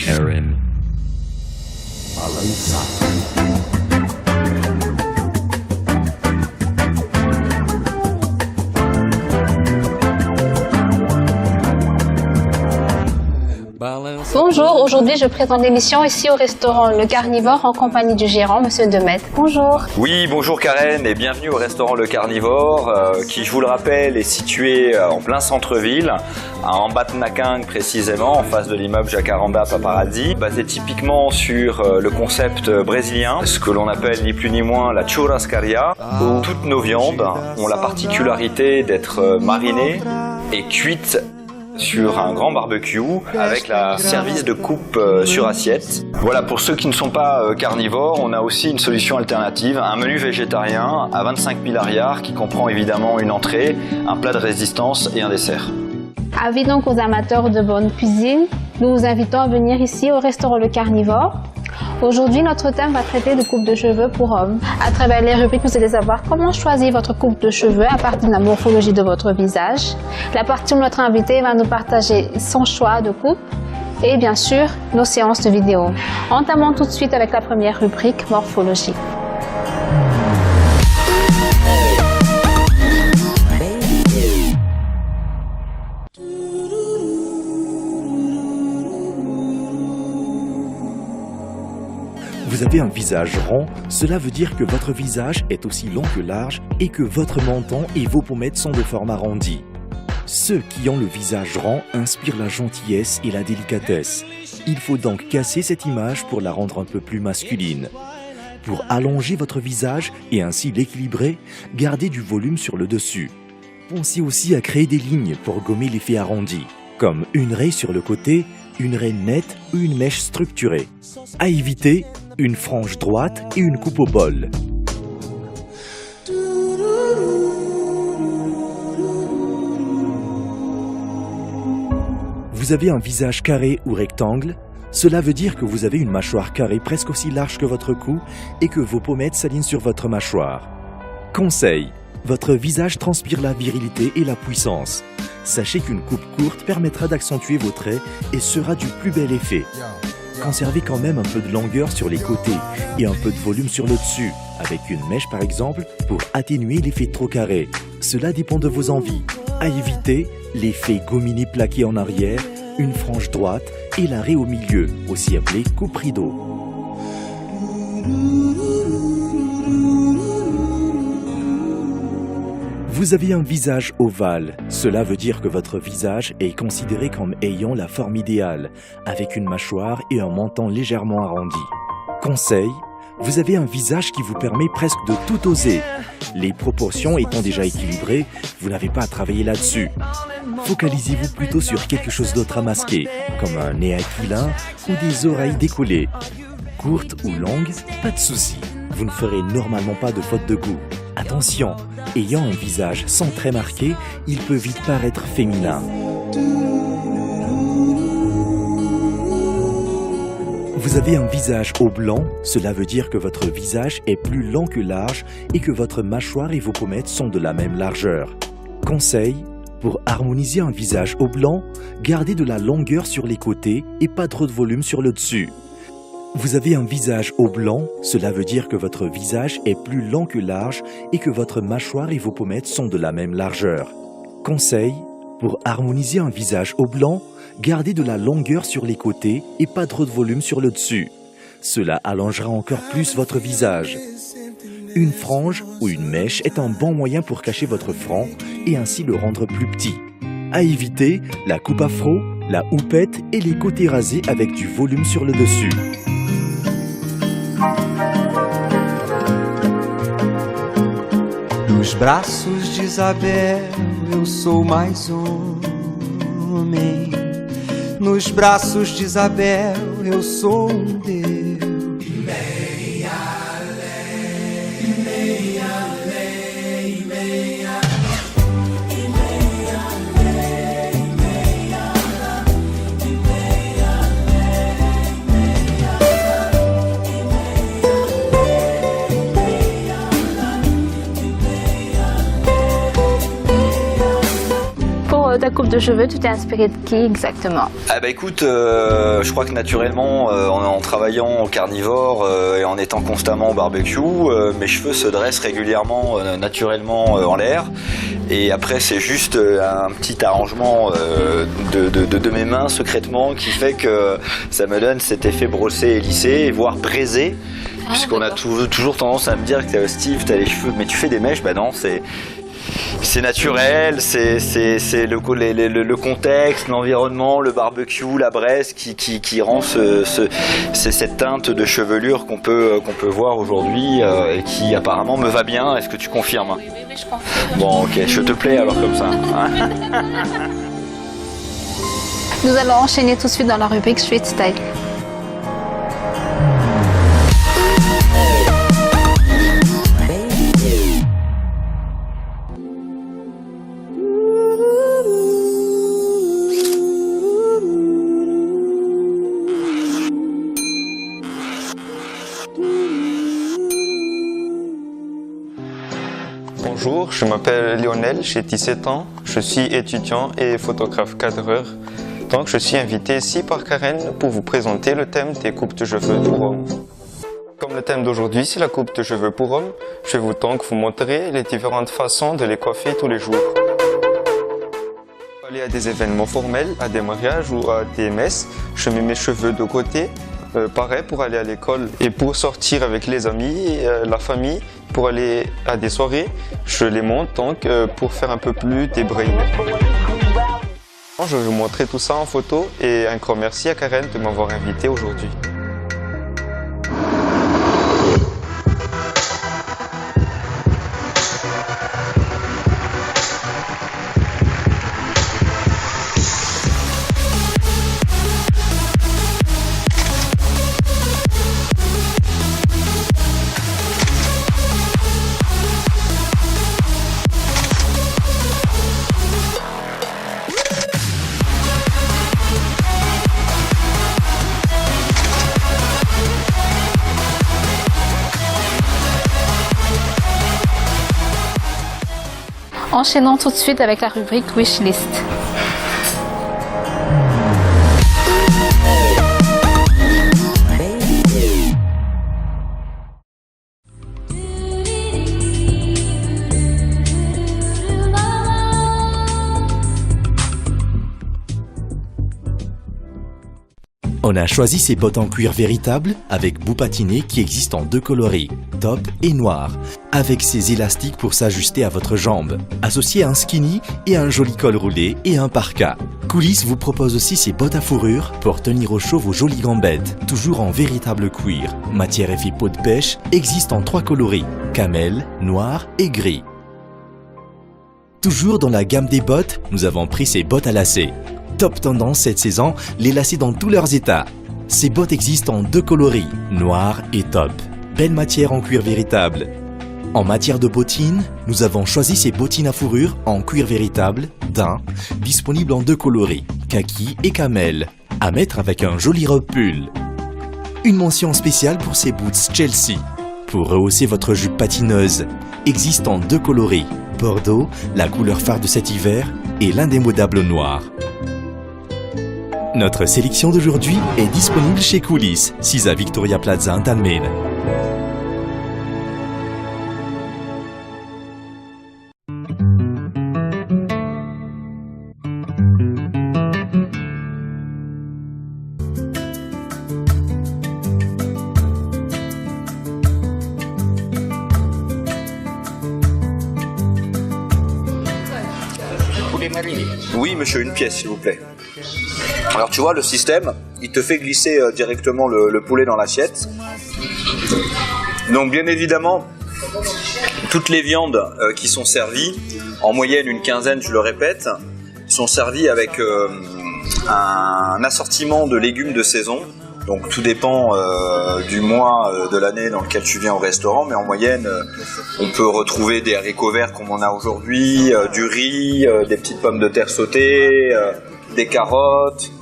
Karen. Bonjour, aujourd'hui je présente l'émission ici au restaurant Le Carnivore en compagnie du gérant, Monsieur Demet. Bonjour. Oui, bonjour Karen et bienvenue au restaurant Le Carnivore qui, je vous le rappelle, est situé en plein centre-ville, à Ambatnakang précisément, en face de l'immeuble Jacaranda Paparazzi, basé typiquement sur le concept brésilien, ce que l'on appelle ni plus ni moins la churrascaria, où toutes nos viandes ont la particularité d'être marinées et cuites sur un grand barbecue avec la service de coupe sur assiette. Voilà, pour ceux qui ne sont pas carnivores, on a aussi une solution alternative, un menu végétarien à 25 000 ariars qui comprend évidemment une entrée, un plat de résistance et un dessert. Avis donc aux amateurs de bonne cuisine, nous vous invitons à venir ici au restaurant Le Carnivore. Aujourd'hui, notre thème va traiter de coupe de cheveux pour hommes. À travers les rubriques, vous allez savoir comment choisir votre coupe de cheveux à partir de la morphologie de votre visage. La partie où notre invité va nous partager son choix de coupe et bien sûr, nos séances de vidéo. Entamons tout de suite avec la première rubrique, morphologie. Vous avez un visage rond, cela veut dire que votre visage est aussi long que large et que votre menton et vos pommettes sont de forme arrondie. Ceux qui ont le visage rond inspirent la gentillesse et la délicatesse. Il faut donc casser cette image pour la rendre un peu plus masculine. Pour allonger votre visage et ainsi l'équilibrer, gardez du volume sur le dessus. Pensez aussi à créer des lignes pour gommer l'effet arrondi, comme une raie sur le côté, une raie nette ou une mèche structurée. À éviter, une frange droite et une coupe au bol. Vous avez un visage carré ou rectangle, cela veut dire que vous avez une mâchoire carrée presque aussi large que votre cou et que vos pommettes s'alignent sur votre mâchoire. Conseil, votre visage transpire la virilité et la puissance. Sachez qu'une coupe courte permettra d'accentuer vos traits et sera du plus bel effet. Conservez quand même un peu de longueur sur les côtés et un peu de volume sur le dessus, avec une mèche par exemple, pour atténuer l'effet trop carré. Cela dépend de vos envies. À éviter, l'effet gominé plaqué en arrière, une frange droite et la raie au milieu, aussi appelée coupe rideau. Vous avez un visage ovale, cela veut dire que votre visage est considéré comme ayant la forme idéale, avec une mâchoire et un menton légèrement arrondi. Conseil, vous avez un visage qui vous permet presque de tout oser. Les proportions étant déjà équilibrées, vous n'avez pas à travailler là-dessus. Focalisez-vous plutôt sur quelque chose d'autre à masquer, comme un nez aquilin ou des oreilles décollées. Courtes ou longues, pas de souci, vous ne ferez normalement pas de faute de goût. Attention, ayant un visage sans traits marqués, il peut vite paraître féminin. Vous avez un visage oblong, cela veut dire que votre visage est plus long que large et que votre mâchoire et vos pommettes sont de la même largeur. Conseil, pour harmoniser un visage oblong, gardez de la longueur sur les côtés et pas trop de volume sur le dessus. Vous avez un visage oblong, cela veut dire que votre visage est plus long que large et que votre mâchoire et vos pommettes sont de la même largeur. Conseil, pour harmoniser un visage oblong, gardez de la longueur sur les côtés et pas trop de volume sur le dessus. Cela allongera encore plus votre visage. Une frange ou une mèche est un bon moyen pour cacher votre front et ainsi le rendre plus petit. À éviter, la coupe afro, la houppette et les côtés rasés avec du volume sur le dessus. Nos braços d'Isabel eu sou mais homem. Nos braços de Isabel eu sou Deus. Ta coupe de cheveux, tu t'es inspiré de qui exactement? Ah bah écoute, je crois que naturellement, en travaillant au carnivore et en étant constamment au barbecue, mes cheveux se dressent régulièrement, naturellement en l'air. Et après, c'est juste un petit arrangement de mes mains secrètement qui fait que ça me donne cet effet brossé et lissé, voire braisé. Puisqu'on a toujours tendance à me dire que Steve, t'as les cheveux, mais tu fais des mèches, bah non, c'est naturel, c'est le contexte, l'environnement, le barbecue, la braise qui rend cette teinte de chevelure qu'on peut voir aujourd'hui et qui apparemment me va bien. Est-ce que tu confirmes? Oui, je confirme. Bon, ok, je te plais alors comme ça. Hein. Nous allons enchaîner tout de suite dans la rubrique Street Style. Bonjour, je m'appelle Lionel, j'ai 17 ans, je suis étudiant et photographe cadreur. Donc je suis invité ici par Karen pour vous présenter le thème des coupes de cheveux pour hommes. Comme le thème d'aujourd'hui c'est la coupe de cheveux pour hommes, je vais donc vous montrer les différentes façons de les coiffer tous les jours. Pour aller à des événements formels, à des mariages ou à des messes, je mets mes cheveux de côté. Pareil pour aller à l'école et pour sortir avec les amis, la famille, pour aller à des soirées, je les monte donc pour faire un peu plus débrayé. Je vais vous montrer tout ça en photo et un grand merci à Karen de m'avoir invité aujourd'hui. Enchaînons tout de suite avec la rubrique Wishlist. On a choisi ces bottes en cuir véritable avec bout patiné qui existent en deux coloris, top et noir, avec ces élastiques pour s'ajuster à votre jambe, associés à un skinny et un joli col roulé et un parka. Coulisses vous propose aussi ces bottes à fourrure pour tenir au chaud vos jolies gambettes, toujours en véritable cuir. Matière effet peau de pêche existe en trois coloris, camel, noir et gris. Toujours dans la gamme des bottes, nous avons pris ces bottes à lacets. Top tendance cette saison, les lacets dans tous leurs états. Ces bottes existent en deux coloris, noir et top. Belle matière en cuir véritable. En matière de bottines, nous avons choisi ces bottines à fourrure en cuir véritable, daim, disponibles en deux coloris, kaki et camel, à mettre avec un joli robe pull. Une mention spéciale pour ces boots Chelsea. Pour rehausser votre jupe patineuse, existe en deux coloris, bordeaux, la couleur phare de cet hiver, et l'indémodable noir. Notre sélection d'aujourd'hui est disponible chez Coulisses, 6 à Victoria Plaza en Dalmen. Oui, monsieur, une pièce, s'il vous plaît. Alors, tu vois, le système, il te fait glisser directement le poulet dans l'assiette. Donc, bien évidemment, toutes les viandes qui sont servies, en moyenne une quinzaine, je le répète, sont servies avec un assortiment de légumes de saison. Donc tout dépend du mois de l'année dans lequel tu viens au restaurant, mais en moyenne, on peut retrouver des haricots verts comme on a aujourd'hui, du riz, des petites pommes de terre sautées, des carottes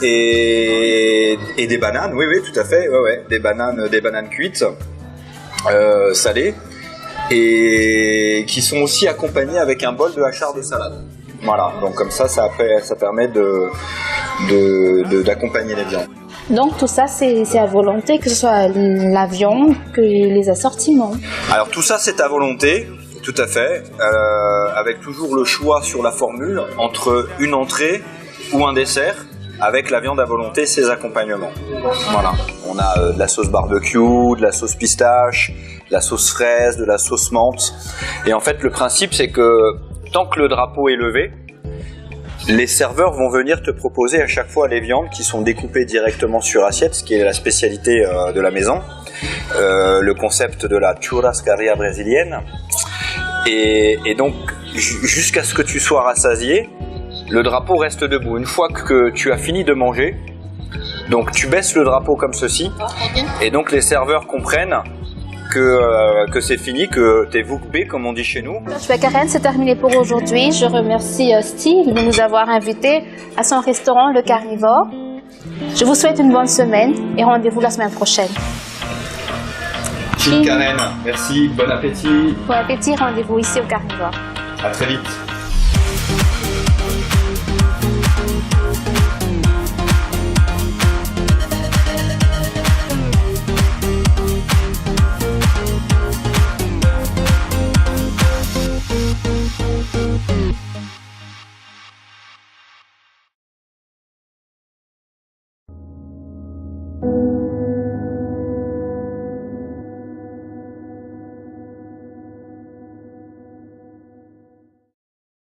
et des bananes. Oui, tout à fait. Ouais, des bananes cuites, salées, et qui sont aussi accompagnées avec un bol de hachard de salade. Voilà. Donc comme ça permet d'accompagner les viandes. Donc tout ça, c'est à volonté, que ce soit la viande, que les assortiments. Alors tout ça, c'est à volonté, tout à fait, avec toujours le choix sur la formule entre une entrée ou un dessert, avec la viande à volonté, ses accompagnements. Voilà. On a de la sauce barbecue, de la sauce pistache, de la sauce fraise, de la sauce menthe. Et en fait, le principe, c'est que tant que le drapeau est levé, les serveurs vont venir te proposer à chaque fois les viandes qui sont découpées directement sur assiette, ce qui est la spécialité de la maison, le concept de la churrascaria brésilienne. Et donc, jusqu'à ce que tu sois rassasié, le drapeau reste debout. Une fois que tu as fini de manger, donc tu baisses le drapeau comme ceci, et donc les serveurs comprennent que c'est fini, que t'es vukbé comme on dit chez nous. Karen, c'est terminé pour aujourd'hui. Je remercie Steve de nous avoir invités à son restaurant Le Carnivore. Je vous souhaite une bonne semaine et rendez-vous la semaine prochaine. Karen, merci, bon appétit. Bon appétit, rendez-vous ici au Carnivore. À très vite.